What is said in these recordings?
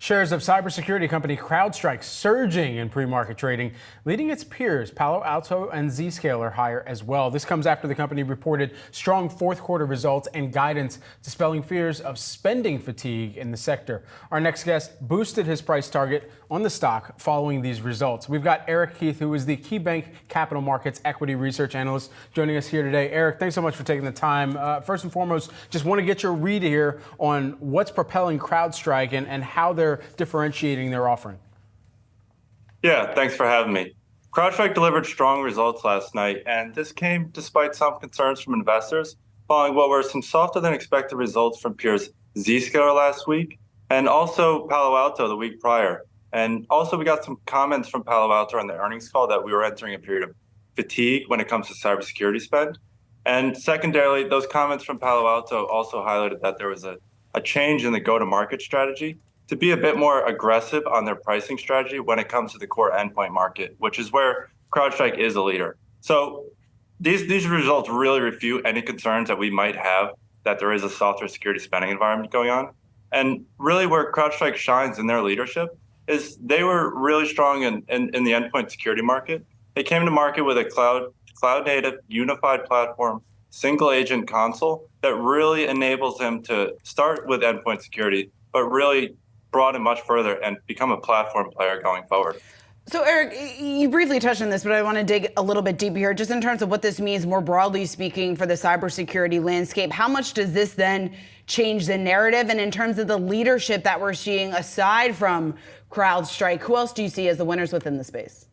Shares of cybersecurity company Crowdstrike surging in pre-market trading, leading its peers Palo Alto and Zscaler higher as well. This comes after the company reported strong fourth quarter results and guidance, dispelling fears of spending fatigue in the sector. Our next guest boosted his price target on the stock following these results. We've got Heath, who is the KeyBanc Capital Markets Equity Research Analyst, joining us here today. Eric, thanks so much for taking the time. First and foremost, just want to get your read here on what's propelling Crowdstrike and how they're differentiating their offering. Yeah, thanks for having me. CrowdStrike delivered strong results last night, and this came despite some concerns from investors following what were some softer than expected results from peers Zscaler last week and also Palo Alto the week prior. And also we got some comments from Palo Alto on the earnings call that we were entering a period of fatigue when it comes to cybersecurity spend. And secondarily, those comments from Palo Alto also highlighted that there was a change in the go-to-market strategy to be a bit more aggressive on their pricing strategy when it comes to the core endpoint market, which is where CrowdStrike is a leader. So these results really refute any concerns that we might have that there is a softer security spending environment going on. And really where CrowdStrike shines in their leadership is they were really strong in the endpoint security market. They came to market with a cloud-native unified platform, single agent console that really enables them to start with endpoint security, but really broaden much further and become a platform player going forward. So Eric, you briefly touched on this, but I want to dig a little bit deeper here, just in terms of what this means more broadly speaking for the cybersecurity landscape. How much does this then change the narrative? And in terms of the leadership that we're seeing aside from CrowdStrike, who else do you see as the winners within the space?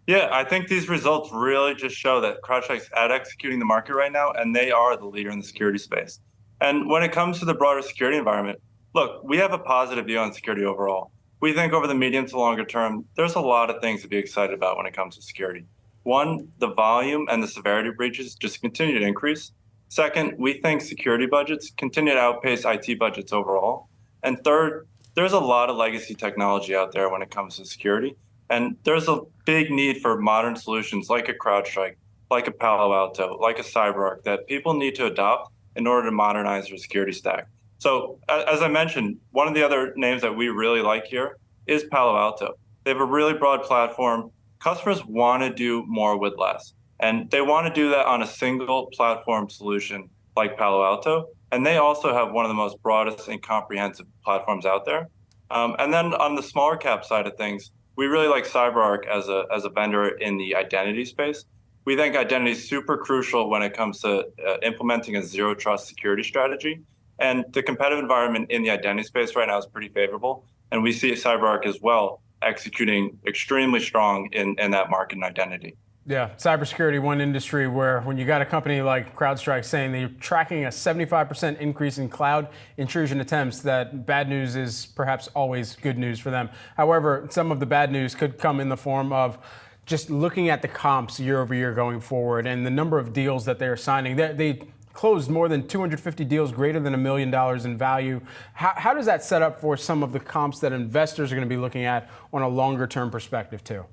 Yeah, I think these results really just show that CrowdStrike's out executing the market right now, and they are the leader in the security space. And when it comes to the broader security environment, look, we have a positive view on security overall. We think over the medium to longer term, there's a lot of things to be excited about when it comes to security. One, the volume and the severity of breaches just continue to increase. Second, we think security budgets continue to outpace IT budgets overall. And third, there's a lot of legacy technology out there when it comes to security. And there's a big need for modern solutions like a CrowdStrike, like a Palo Alto, like a CyberArk that people need to adopt in order to modernize their security stack. So as I mentioned, one of the other names that we really like here is Palo Alto. They have a really broad platform. Customers want to do more with less, and they want to do that on a single platform solution like Palo Alto. And they also have one of the most broadest and comprehensive platforms out there. And then on the smaller cap side of things, we really like CyberArk as a vendor in the identity space. We think identity is super crucial when it comes to implementing a zero trust security strategy. And the competitive environment in the identity space right now is pretty favorable. And we see CyberArk as well executing extremely strong in that market and identity. Yeah, cybersecurity, one industry where when you got a company like CrowdStrike saying they're tracking a 75% increase in cloud intrusion attempts, that bad news is perhaps always good news for them. However, some of the bad news could come in the form of just looking at the comps year over year going forward and the number of deals that they're signing. They closed more than 250 deals greater than $1 million in value. How does that set up for some of the comps that investors are going to be looking at on a longer term perspective too?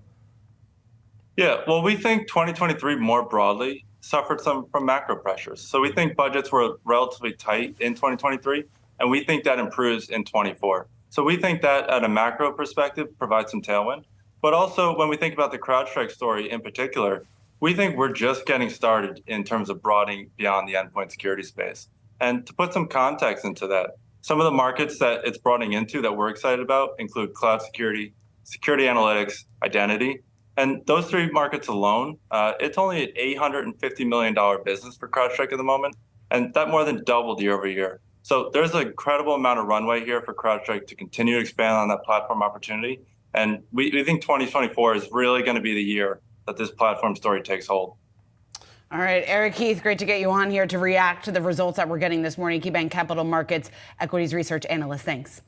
Yeah, well, we think 2023 more broadly suffered some from macro pressures. So we think budgets were relatively tight in 2023, and we think that improves in 24. So we think that at a macro perspective provides some tailwind. But also when we think about the CrowdStrike story in particular, we think we're just getting started in terms of broadening beyond the endpoint security space. And to put some context into that, some of the markets that it's broadening into that we're excited about include cloud security, security analytics, identity. And those three markets alone, it's only an $850 million business for CrowdStrike at the moment, and that more than doubled year over year. So there's an incredible amount of runway here for CrowdStrike to continue to expand on that platform opportunity. And we think 2024 is really going to be the year that this platform story takes hold. All right, Heath, great to get you on here to react to the results that we're getting this morning. KeyBanc Capital Markets Equities Research Analyst, thanks.